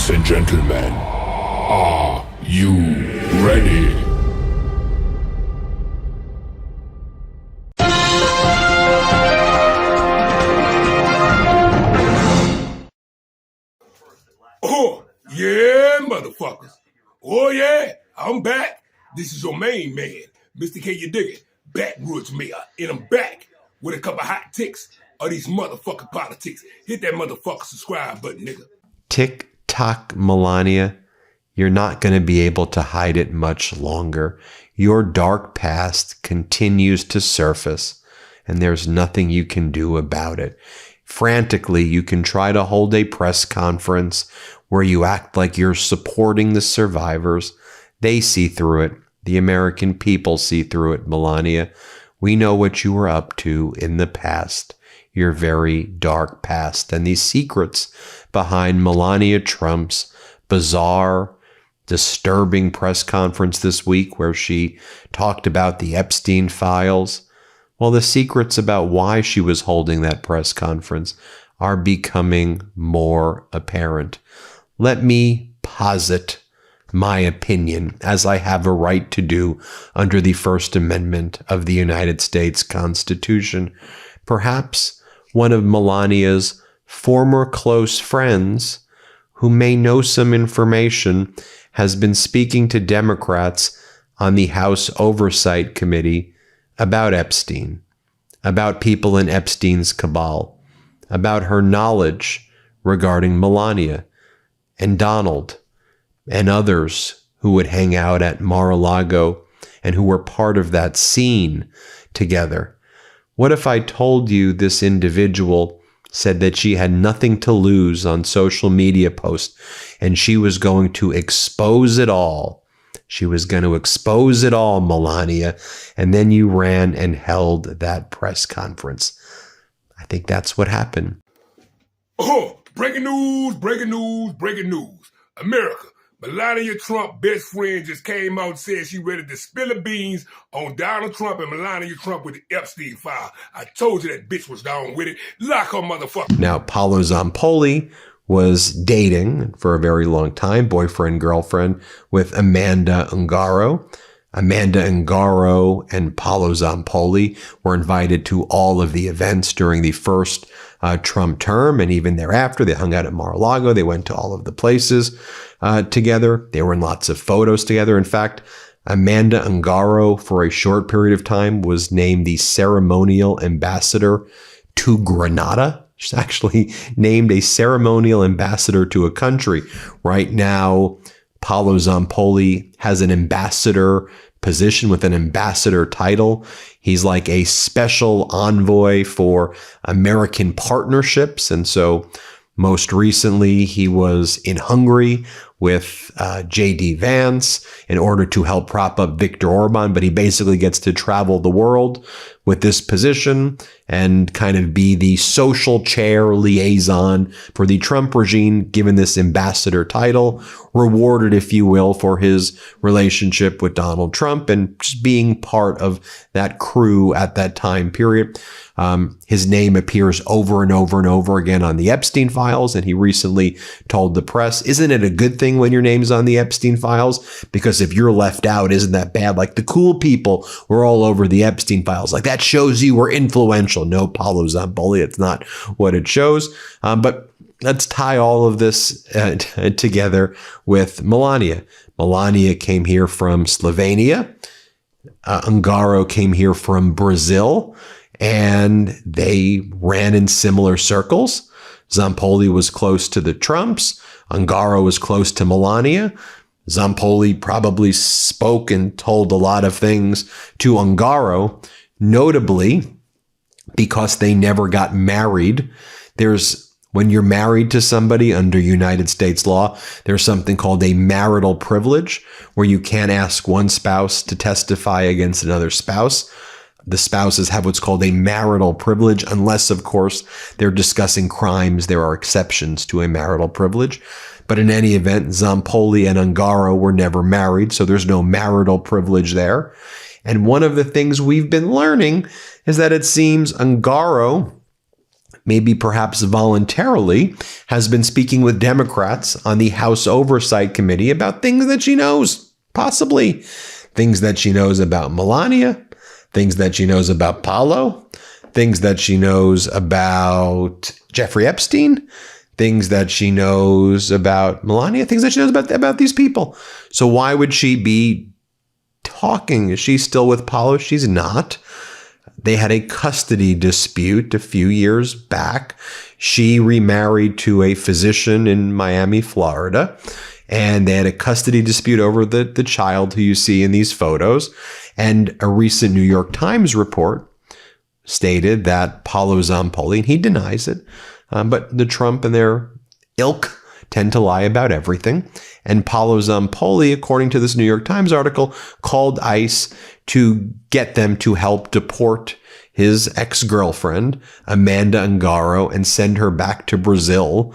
Ladies and gentlemen, are you ready? Oh, yeah, motherfuckers. Oh, yeah, I'm back. This is your main man, Mr. K. You dig it? Backwoods Mayor, and I'm back with a couple hot ticks of these motherfucking politics. Hit that motherfucker subscribe button, nigga. Tick-tock, Melania. You're not going to be able to hide it much longer. Your dark past continues to surface, and there's nothing you can do about it. Frantically, you can try to hold a press conference where you act like you're supporting the survivors. They see through it. The American people see through it, Melania. We know what you were up to in the past, your very dark past, and these secrets behind Melania Trump's bizarre, disturbing press conference this week where she talked about the Epstein files. Well, the secrets about why she was holding that press conference are becoming more apparent. Let me posit my opinion, as I have a right to do under the First Amendment of the United States Constitution. Perhaps one of Melania's former close friends, who may know some information, has been speaking to Democrats on the House Oversight Committee about Epstein, about people in Epstein's cabal, about her knowledge regarding Melania and Donald and others who would hang out at Mar-a-Lago and who were part of that scene together. What if I told you this individual said that she had nothing to lose on social media posts and she was going to expose it all? She was going to expose it all, Melania, and then you ran and held that press conference. I think that's what happened. Oh, breaking news, breaking news, breaking news. America, Melania Trump best friend just came out and said she ready to spill the beans on Donald Trump and Melania Trump with the Epstein file. I told you that bitch was down with it. Lock her motherfucker. Now, Paolo Zampolli was dating for a very long time, boyfriend, girlfriend, with Amanda Ungaro. Amanda Ungaro and Paolo Zampolli were invited to all of the events during the first Trump term, and even thereafter. They hung out at Mar-a-Lago. They went to all of the places together. They were in lots of photos together. In fact, Amanda Ungaro, for a short period of time, was named the ceremonial ambassador to Grenada. She's actually named a ceremonial ambassador to a country. Right now, Paolo Zampolli has an ambassador position with an ambassador title. He's like a special envoy for American partnerships. And so most recently, he was in Hungary with J.D. Vance in order to help prop up Viktor Orban. But he basically gets to travel the world with this position and kind of be the social chair liaison for the Trump regime, given this ambassador title, rewarded, if you will, for his relationship with Donald Trump and just being part of that crew at that time period. His name appears over and over and over again on the Epstein files, and he recently told the press, isn't it a good thing when your name's on the Epstein files? Because if you're left out, isn't that bad? Like the cool people were all over the Epstein files. Like that shows you were influential. No, Paolo Zampolli, it's not what it shows. But let's tie all of this together with Melania. Melania came here from Slovenia. Ungaro came here from Brazil. And they ran in similar circles. Zampolli was close to the Trumps. Ungaro was close to Melania. Zampolli probably spoke and told a lot of things to Ungaro, notably because they never got married. When you're married to somebody under United States law, there's something called a marital privilege, where you can't ask one spouse to testify against another spouse. The spouses have what's called a marital privilege, unless, of course, they're discussing crimes. There are exceptions to a marital privilege. But in any event, Zampolli and Ungaro were never married, so there's no marital privilege there. And one of the things we've been learning is that it seems Ungaro maybe perhaps voluntarily, has been speaking with Democrats on the House Oversight Committee about things that she knows, possibly things that she knows about Melania, things that she knows about Paulo, things that she knows about Jeffrey Epstein, things that she knows about Melania, things that she knows about these people. So why would she be talking? Is she still with Paulo? She's not. They had a custody dispute a few years back. She remarried to a physician in Miami, Florida, and they had a custody dispute over the child who you see in these photos. And a recent New York Times report stated that Paolo Zampolli, and he denies it, but the Trump and their ilk tend to lie about everything. And Paolo Zampolli, according to this New York Times article, called ICE to get them to help deport his ex-girlfriend, Amanda Ungaro, and send her back to Brazil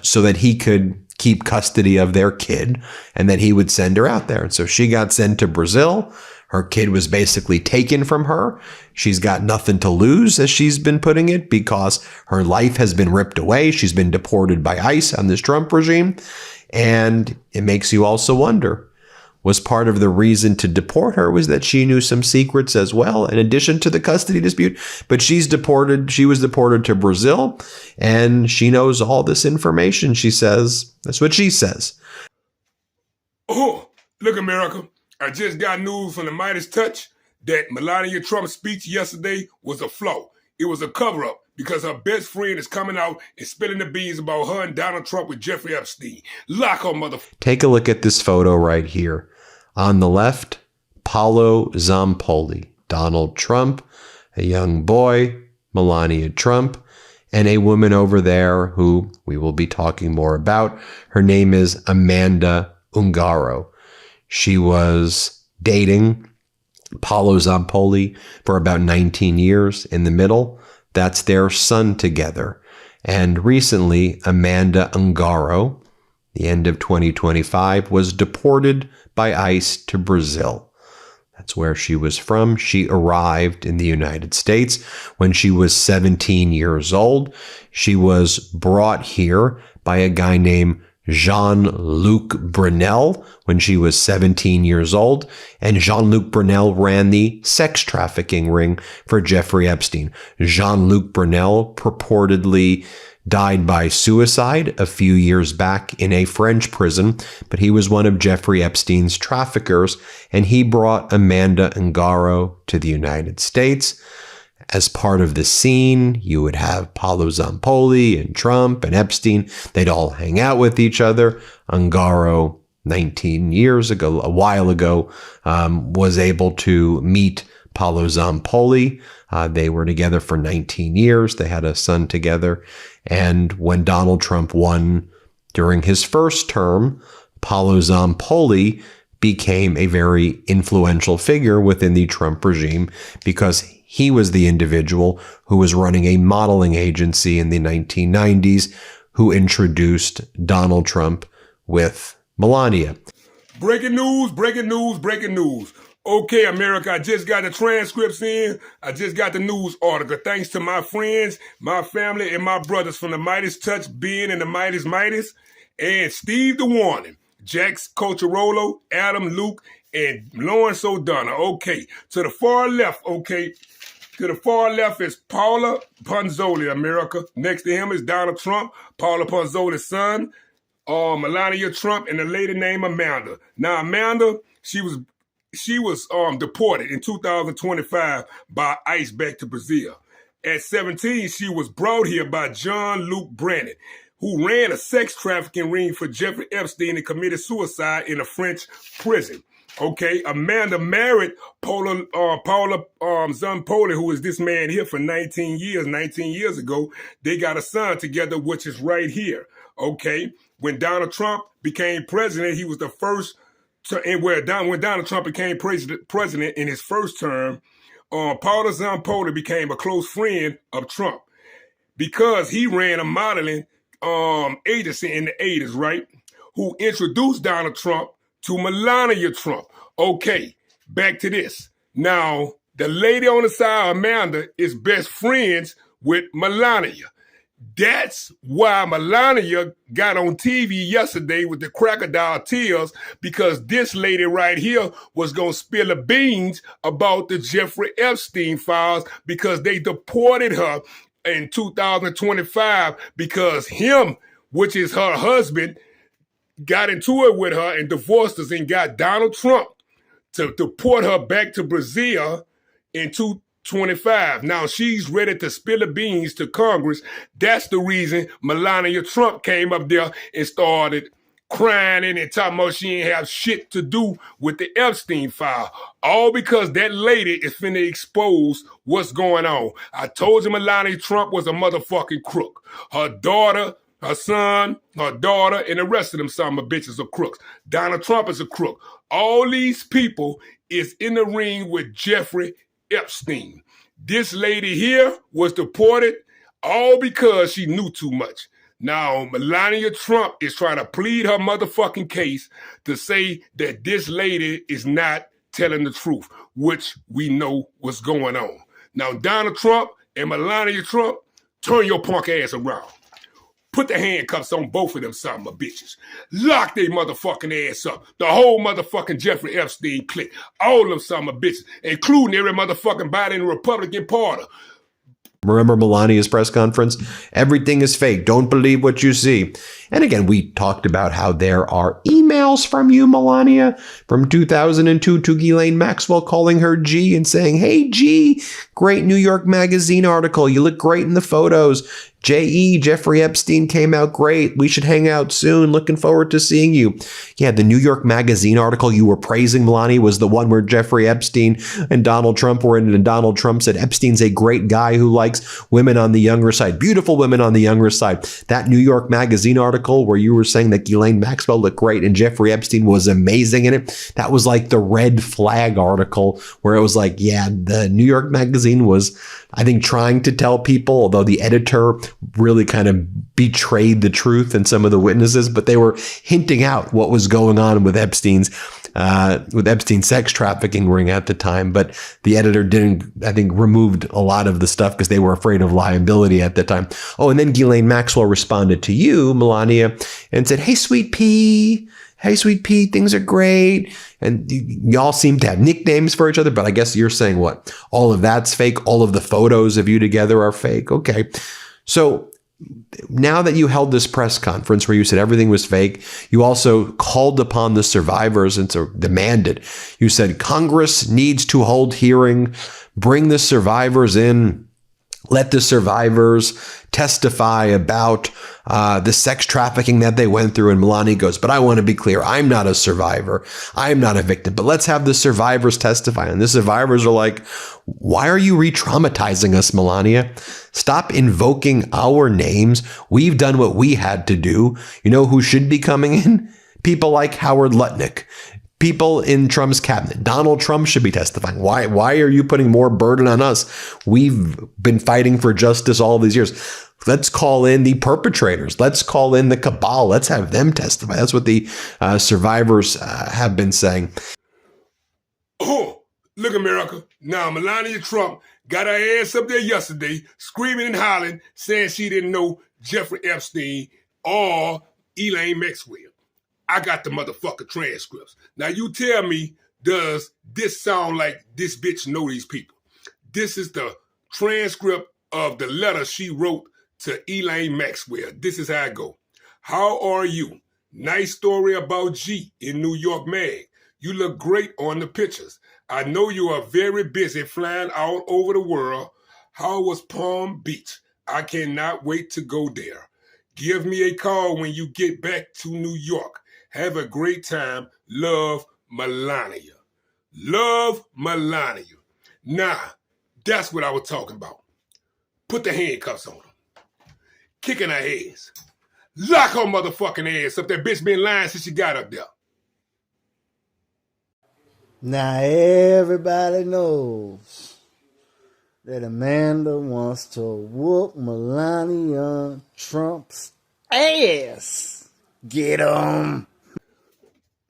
so that he could keep custody of their kid and that he would send her out there. And so she got sent to Brazil. Her kid was basically taken from her. She's got nothing to lose, as she's been putting it, because her life has been ripped away. She's been deported by ICE on this Trump regime. And it makes you also wonder, was part of the reason to deport her was that she knew some secrets as well, in addition to the custody dispute. But she was deported to Brazil, and she knows all this information, she says. That's what she says. Oh, look, America. I just got news from the Midas Touch that Melania Trump's speech yesterday was a flaw. It was a cover-up because her best friend is coming out and spilling the beans about her and Donald Trump with Jeffrey Epstein. Lock her mother. Take a look at this photo right here. On the left, Paolo Zampolli, Donald Trump, a young boy, Melania Trump, and a woman over there who we will be talking more about. Her name is Amanda Ungaro. She was dating Paolo Zampolli for about 19 years. In the middle, that's their son together. And recently, Amanda Ungaro, the end of 2025, was deported by ICE to Brazil. That's where she was from. She arrived in the United States when she was 17 years old. She was brought here by a guy named Jean-Luc Brunel when she was 17 years old, and Jean-Luc Brunel ran the sex trafficking ring for Jeffrey Epstein. Jean-Luc Brunel purportedly died by suicide a few years back in a French prison, but he was one of Jeffrey Epstein's traffickers, and he brought Amanda Ungaro to the United States. As part of the scene, you would have Paolo Zampolli and Trump and Epstein. They'd all hang out with each other. Ungaro, 19 years ago, a while ago, was able to meet Paolo Zampolli. They were together for 19 years. They had a son together. And when Donald Trump won during his first term, Paolo Zampolli became a very influential figure within the Trump regime because he was the individual who was running a modeling agency in the 1990s who introduced Donald Trump with Melania. Breaking news, breaking news, breaking news. Okay, America, I just got the transcripts in. I just got the news article. Thanks to my friends, my family, and my brothers from the Midas Touch, Ben and the Midas, and Steve the Warning, Jax Cocherolo, Adam Luke, and Lawrence O'Donnell. Okay, to the far left, to the far left is Paula Ponzoli, America. Next to him is Donald Trump, Paula Ponzoli's son, Melania Trump, and a lady named Amanda. Now, Amanda, she was deported in 2025 by ICE back to Brazil. At 17, she was brought here by Jean-Luc Brunel, who ran a sex trafficking ring for Jeffrey Epstein and committed suicide in a French prison. Okay, Amanda married Paula Zampolli, who is this man here for 19 years. 19 years ago, they got a son together, which is right here. Okay, when Donald Trump became president, he was the first when Donald Trump became president in his first term, Paula Zampolli became a close friend of Trump because he ran a modeling agency in the 80s, right? Who introduced Donald Trump to Melania Trump. Okay, back to this. Now, the lady on the side, Amanda, is best friends with Melania. That's why Melania got on TV yesterday with the crocodile tears, because this lady right here was going to spill the beans about the Jeffrey Epstein files, because they deported her in 2025 because him, which is her husband, got into it with her and divorced us and got Donald Trump to deport her back to Brazil in 2025. Now she's ready to spill the beans to Congress. That's the reason Melania Trump came up there and started crying and talking about she ain't have shit to do with the Epstein file. All because that lady is finna expose what's going on. I told you Melania Trump was a motherfucking crook. Her daughter, her son, her daughter, and the rest of them son of bitches are crooks. Donald Trump is a crook. All these people is in the ring with Jeffrey Epstein. This lady here was deported all because she knew too much. Now, Melania Trump is trying to plead her motherfucking case to say that this lady is not telling the truth, which we know what's going on. Now, Donald Trump and Melania Trump, turn your punk ass around. Put the handcuffs on both of them son of bitches. Lock their motherfucking ass up. The whole motherfucking Jeffrey Epstein clique. All of them son of bitches, including every motherfucking body in the Republican Party. Remember Melania's press conference? Everything is fake. Don't believe what you see. And again, we talked about how there are emails from you, Melania, from 2002 to Ghislaine Maxwell calling her G and saying, "Hey, G, great New York Magazine article. You look great in the photos. J.E. Jeffrey Epstein came out great. We should hang out soon. Looking forward to seeing you." Yeah, the New York Magazine article you were praising, Melania, was the one where Jeffrey Epstein and Donald Trump were in it, and Donald Trump said Epstein's a great guy who likes women on the younger side, beautiful women on the younger side. That New York Magazine article where you were saying that Ghislaine Maxwell looked great and Jeffrey Epstein was amazing in it, that was like the red flag article where it was like, yeah, the New York Magazine was, I think, trying to tell people, although the editor really kind of betrayed the truth and some of the witnesses, but they were hinting out what was going on with Epstein's sex trafficking ring at the time. But the editor didn't, I think, removed a lot of the stuff because they were afraid of liability at the time. Oh, and then Ghislaine Maxwell responded to you, Melania, and said, "Hey, sweet pea. Hey, sweet pea, things are great." And y'all seem to have nicknames for each other, but I guess you're saying what? All of that's fake? All of the photos of you together are fake? Okay. So now that you held this press conference where you said everything was fake, you also called upon the survivors and so demanded. You said Congress needs to hold hearing, bring the survivors in, let the survivors testify about the sex trafficking that they went through. And Melania goes, "But I want to be clear. I'm not a survivor. I'm not a victim, but let's have the survivors testify." And the survivors are like, "Why are you re-traumatizing us, Melania? Stop invoking our names. We've done what we had to do." You know who should be coming in? People like Howard Lutnick. People in Trump's cabinet. Donald Trump should be testifying. Why are you putting more burden on us? We've been fighting for justice all these years. Let's call in the perpetrators. Let's call in the cabal. Let's have them testify. That's what the survivors have been saying. Oh, look, America. Now, Melania Trump got her ass up there yesterday, screaming and hollering, saying she didn't know Jeffrey Epstein or Ghislaine Maxwell. I got the motherfucker transcripts. Now you tell me, does this sound like this bitch know these people? This is the transcript of the letter she wrote to Ghislaine Maxwell. This is how it go. "How are you? Nice story about G in New York Mag. You look great on the pictures. I know you are very busy flying all over the world. How was Palm Beach? I cannot wait to go there. Give me a call when you get back to New York. Have a great time. Love, Melania." Love, Melania. Nah, that's what I was talking about. Put the handcuffs on her. Kicking her ass. Lock her motherfucking ass up. That bitch been lying since she got up there. Now everybody knows that Amanda wants to whoop Melania Trump's ass. Get 'em.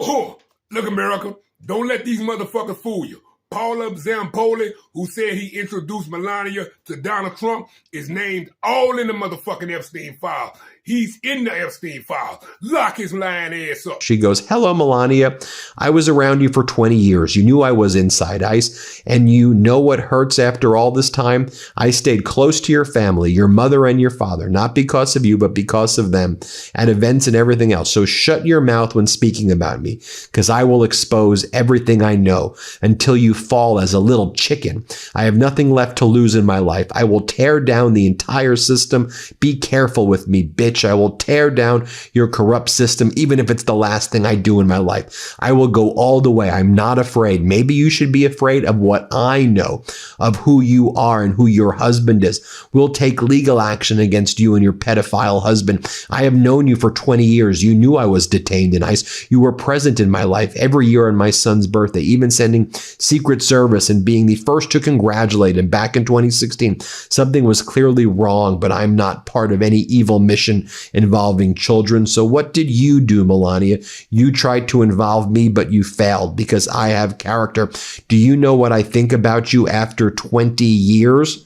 Oh, look, America. Don't let these motherfuckers fool you. Paula Zampoli, who said he introduced Melania to Donald Trump, is named all in the motherfucking Epstein file. He's in the Epstein file. Lock his lying ass up. She goes, "Hello, Melania. I was around you for 20 years. You knew I was inside ICE, and you know what hurts after all this time? I stayed close to your family, your mother and your father, not because of you, but because of them, at events and everything else. So shut your mouth when speaking about me, because I will expose everything I know until you fall as a little chicken. I have nothing left to lose in my life. I will tear down the entire system. Be careful with me, bitch. I will tear down your corrupt system, even if it's the last thing I do in my life. I will go all the way. I'm not afraid. Maybe you should be afraid of what I know, of who you are and who your husband is. We'll take legal action against you and your pedophile husband. I have known you for 20 years. You knew I was detained in ICE. You were present in my life every year on my son's birthday, even sending Secret Service and being the first to congratulate him back in 2016. Something was clearly wrong, but I'm not part of any evil mission involving children. So what did you do, Melania? You tried to involve me, but you failed because I have character. Do you know what I think about you after 20 years?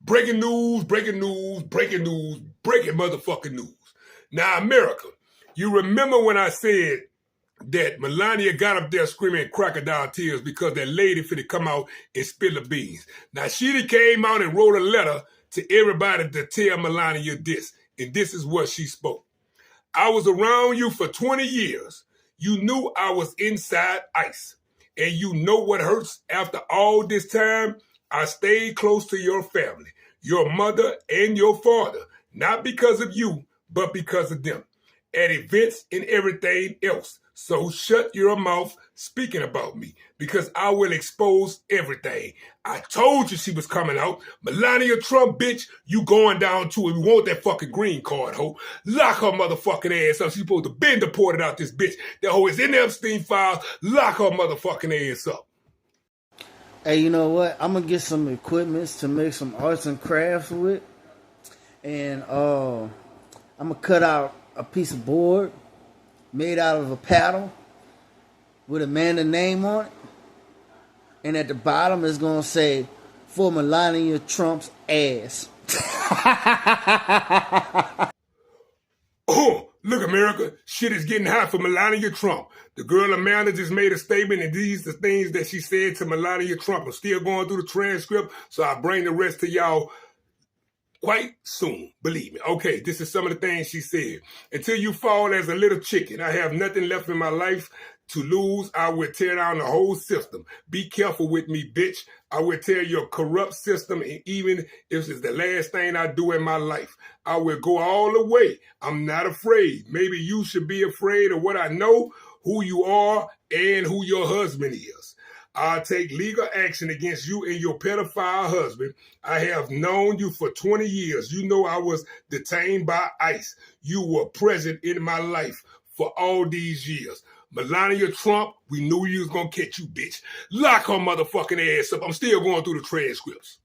Breaking news, breaking news, breaking news, breaking motherfucking news. Now, America, you remember when I said that Melania got up there screaming crocodile tears because that lady finna come out and spill the beans. Now, she came out and wrote a letter to everybody to tell Melania this, and this is what she spoke. I was around you for 20 years. You knew I was inside ICE, and you know what hurts after all this time? I stayed close to your family, your mother and your father, not because of you, but because of them, at events and everything else. So shut your mouth speaking about me, because I will expose everything. I told you she was coming out. Melania Trump, bitch, you going down too, and we want that fucking green card, ho. Lock her motherfucking ass up. She's supposed to been deported out, this bitch. That hoe is in the Epstein file. Lock her motherfucking ass up. Hey, you know what? I'm gonna get some equipments to make some arts and crafts with, and I'm gonna cut out a piece of board made out of a paddle with Amanda's name on it, and at the bottom it's gonna say, "For Melania Trump's ass." Look, America, shit is getting hot for Melania Trump. The girl Amanda just made a statement, and these are the things that she said to Melania Trump. I'm still going through the transcript, so I'll bring the rest to y'all quite soon, believe me. Okay, this is some of the things she said. Until you fall as a little chicken, I have nothing left in my life to lose. I will tear down the whole system. Be careful with me, bitch. I will tear your corrupt system, and even if it's the last thing I do in my life, I will go all the way. I'm not afraid. Maybe you should be afraid of what I know, who you are, and who your husband is. I'll take legal action against you and your pedophile husband. I have known you for 20 years. You know I was detained by ICE. You were present in my life for all these years. Melania Trump, we knew you was gonna catch you, bitch. Lock her motherfucking ass up. I'm still going through the transcripts.